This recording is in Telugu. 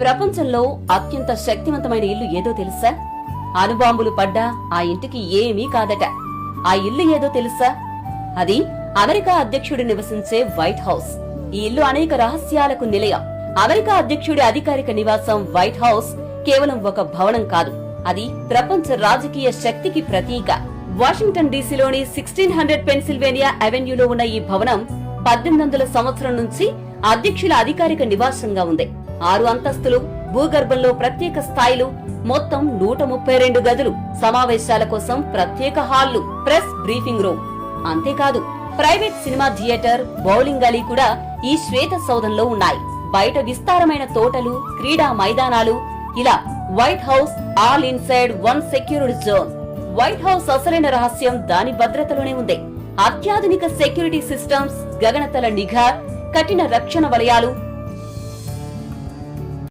ప్రపంచంలో అత్యంత శక్తివంతమైన ఇల్లు ఏదో తెలుసా? అణుబాంబులు పడ్డా ఆ ఇంటికి ఏమీ కాదట. ఆ ఇల్లు ఏదో తెలుసా? అది అమెరికా అధ్యక్షుడు నివసించే వైట్ హౌస్. ఈ ఇల్లు అనేక రహస్యాలకు నిలయం. అమెరికా అధ్యక్షుడి అధికారిక నివాసం వైట్ హౌస్ కేవలం ఒక భవనం కాదు, అది ప్రపంచ రాజకీయ శక్తికి ప్రతీక. వాషింగ్టన్ డీసీలోని 1600 పెన్సిల్వేనియా అవెన్యూలో ఉన్న ఈ భవనం 1800 సంవత్సరం నుంచి అధ్యక్షుల అధికారిక నివాసంగా ఉంది. 6 అంతస్తులు, భూగర్భంలో ప్రత్యేక స్థాయిలు, మొత్తం 132 గదులు, సమావేశాల కోసం ప్రత్యేక హాళ్లు, ప్రెస్ బ్రీఫింగ్ రూమ్. అంతేకాదు, ప్రైవేట్ సినిమా థియేటర్, బౌలింగ్ గలీ కూడా ఈ శ్వేత సౌధంలో ఉన్నాయి. బయట విస్తారమైన తోటలు, క్రీడా మైదానాలు, ఇలా white house all inside one security zone. White house అసలైన రహస్యం దాని భద్రతలోనే ఉంది. అత్యాధునిక సెక్యూరిటీ సిస్టమ్స్, గగనతల నిఘా, కఠిన రక్షణ వలయాలు,